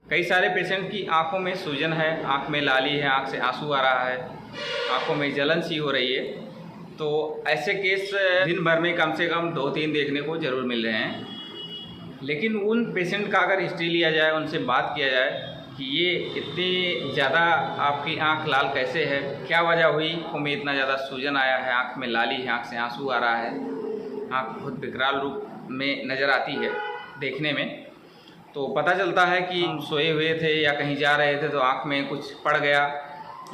कई सारे पेशेंट की आंखों में सूजन है, आंख में लाली है, आंख से आंसू आ रहा है, आंखों में जलन सी हो रही है। तो ऐसे केस दिन भर में कम से कम 2-3 देखने को ज़रूर मिल रहे हैं। लेकिन उन पेशेंट का अगर हिस्ट्री लिया जाए, उनसे बात किया जाए कि ये इतनी ज़्यादा आपकी आंख लाल कैसे है, क्या वजह हुई, आँखों में इतना ज़्यादा सूजन आया है, आंख में लाली है, आंख से आंसू आ रहा है, आंख बहुत विकराल रूप में नज़र आती है देखने में, तो पता चलता है कि सोए हुए थे या कहीं जा रहे थे तो आँख में कुछ पड़ गया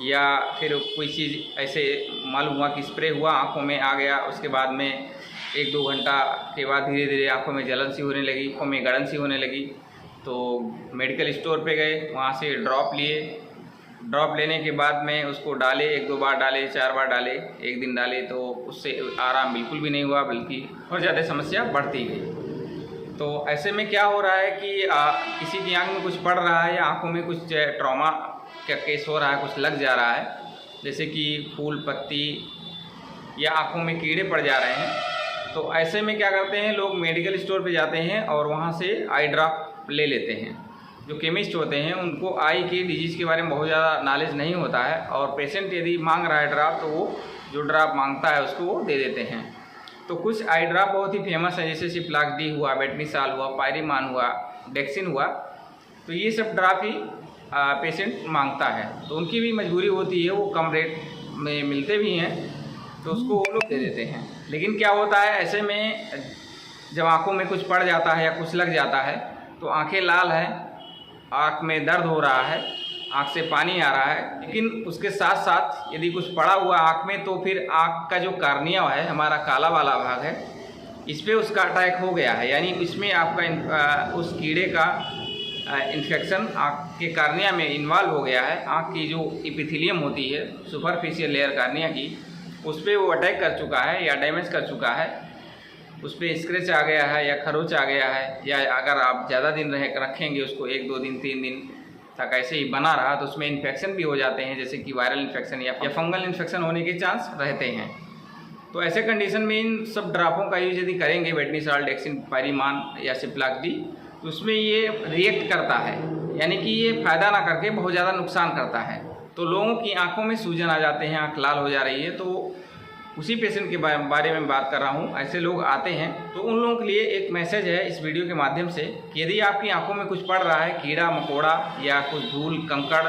या फिर कोई चीज़ ऐसे मालूम हुआ कि स्प्रे हुआ, आँखों में आ गया। उसके बाद में 1-2 घंटा के बाद धीरे धीरे आँखों में जलन सी होने लगी, आँखों में गड़न सी होने लगी। तो मेडिकल स्टोर पे गए, वहाँ से ड्रॉप लिए। ड्रॉप लेने के बाद में उसको डाले, 1-2 बार डाले, 4 बार डाले, 1 दिन डाले, तो उससे आराम बिल्कुल भी नहीं हुआ, बल्कि और ज़्यादा समस्या बढ़ती गई। तो ऐसे में क्या हो रहा है कि किसी की आँख में कुछ पड़ रहा है या आँखों में कुछ ट्रॉमा का केस हो रहा है, कुछ लग जा रहा है, जैसे कि फूल पत्ती या आँखों में कीड़े पड़ जा रहे हैं। तो ऐसे में क्या करते हैं लोग, मेडिकल स्टोर पे जाते हैं और वहाँ से आई ड्रॉप ले लेते हैं। जो केमिस्ट होते हैं उनको आई के डिजीज़ के बारे में बहुत ज़्यादा नॉलेज नहीं होता है, और पेशेंट यदि मांग रहा है ड्रॉप तो वो जो ड्रॉप मांगता है उसको वो दे देते हैं। तो कुछ आई ड्रॉप बहुत ही फेमस है, जैसे सिप्लाक्स-डी हुआ, बेटनीसाल हुआ, पायरिमान हुआ, डेक्सिन हुआ। तो ये सब ड्रॉप ही पेशेंट मांगता है, तो उनकी भी मजबूरी होती है, वो कम रेट में मिलते भी हैं तो उसको वो लोग दे देते हैं। लेकिन क्या होता है ऐसे में, जब आँखों में कुछ पड़ जाता है या कुछ लग जाता है तो आँखें लाल हैं, आँख में दर्द हो रहा है, आँख से पानी आ रहा है, लेकिन उसके साथ साथ यदि कुछ पड़ा हुआ आँख में तो फिर आँख का जो कार्निया है, हमारा काला वाला भाग है, इस पर उसका अटैक हो गया है। यानी इसमें आपका उस कीड़े का इन्फेक्शन आँख के कार्निया में इन्वॉल्व हो गया है। आँख की जो एपिथेलियम होती है, सुपरफिशियल लेयर कार्निया की, उस पर वो अटैक कर चुका है या डैमेज कर चुका है, उस पर स्क्रैच आ गया है या खरोच आ गया है, या अगर आप ज़्यादा दिन रखेंगे उसको, 1-2 दिन 3 दिन तक ऐसे ही बना रहा तो उसमें इन्फेक्शन भी हो जाते हैं, जैसे कि वायरल इन्फेक्शन या फंगल इन्फेक्शन होने के चांस रहते हैं। तो ऐसे कंडीशन में इन सब ड्रॉपों का यूज यदि करेंगे, बेटनीसाल, डेक्सिन, पायरिमान या सिप्लाक्स-डी, तो उसमें ये रिएक्ट करता है, यानी कि ये फ़ायदा ना करके बहुत ज़्यादा नुकसान करता है। तो लोगों की आँखों में सूजन आ जाते हैं, आँख लाल हो जा रही है। तो उसी पेशेंट के बारे में बात कर रहा हूँ। ऐसे लोग आते हैं तो उन लोगों के लिए एक मैसेज है इस वीडियो के माध्यम से कि यदि आपकी आंखों में कुछ पड़ रहा है, कीड़ा मकोड़ा या कुछ धूल कंकड़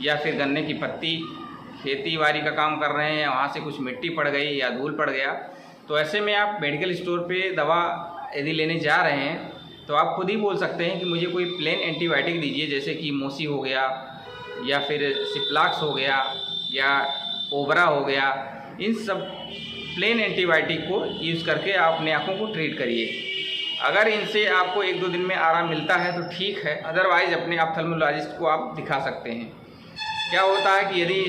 या फिर गन्ने की पत्ती, खेती बाड़ी का काम कर रहे हैं, वहाँ से कुछ मिट्टी पड़ गई या धूल पड़ गया, तो ऐसे में आप मेडिकल स्टोर पर दवा यदि लेने जा रहे हैं तो आप खुद ही बोल सकते हैं कि मुझे कोई प्लेन एंटीबायोटिक दीजिए, जैसे कि मोसी हो गया या फिर सिप्लाक्स हो गया या ओबरा हो गया। इन सब प्लेन एंटीबायोटिक को यूज़ करके आप अपने आँखों को ट्रीट करिए। अगर इनसे आपको 1-2 दिन में आराम मिलता है तो ठीक है, अदरवाइज़ अपने ऑप्थेल्मोलॉजिस्ट को आप दिखा सकते हैं। क्या होता है कि यदि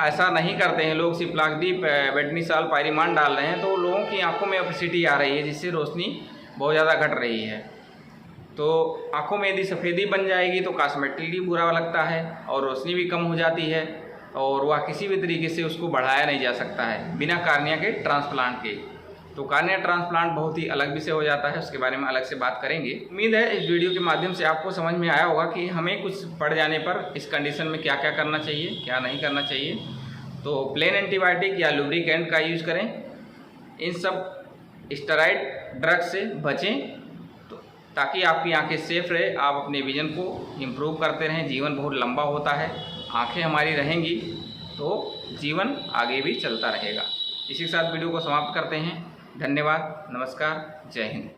ऐसा नहीं करते हैं लोग, सिप्लाक्स-डी, बेटनीसाल, पायरिमान डाल रहे हैं, तो लोगों की आँखों में ओपेसिटी आ रही है, जिससे रोशनी बहुत ज़्यादा घट रही है। तो आँखों में यदि सफ़ेदी बन जाएगी तो कॉस्मेटिकली बुरा लगता है और रोशनी भी कम हो जाती है, और वह किसी भी तरीके से उसको बढ़ाया नहीं जा सकता है बिना कार्निया के ट्रांसप्लांट के। तो कार्निया ट्रांसप्लांट बहुत ही अलग विषय हो जाता है, उसके बारे में अलग से बात करेंगे। उम्मीद है इस वीडियो के माध्यम से आपको समझ में आया होगा कि हमें कुछ पड़ जाने पर इस कंडीशन में क्या क्या करना चाहिए, क्या नहीं करना चाहिए। तो प्लेन एंटीबायोटिक या लुब्रिकेंट का यूज़ करें, इन सब स्टेरॉइड ड्रग से बचें, तो ताकि आपकी आँखें सेफ रहे, आप अपने विजन को इम्प्रूव करते रहें। जीवन बहुत लंबा होता है, आँखें हमारी रहेंगी तो जीवन आगे भी चलता रहेगा। इसी के साथ वीडियो को समाप्त करते हैं। धन्यवाद, नमस्कार, जय हिंद।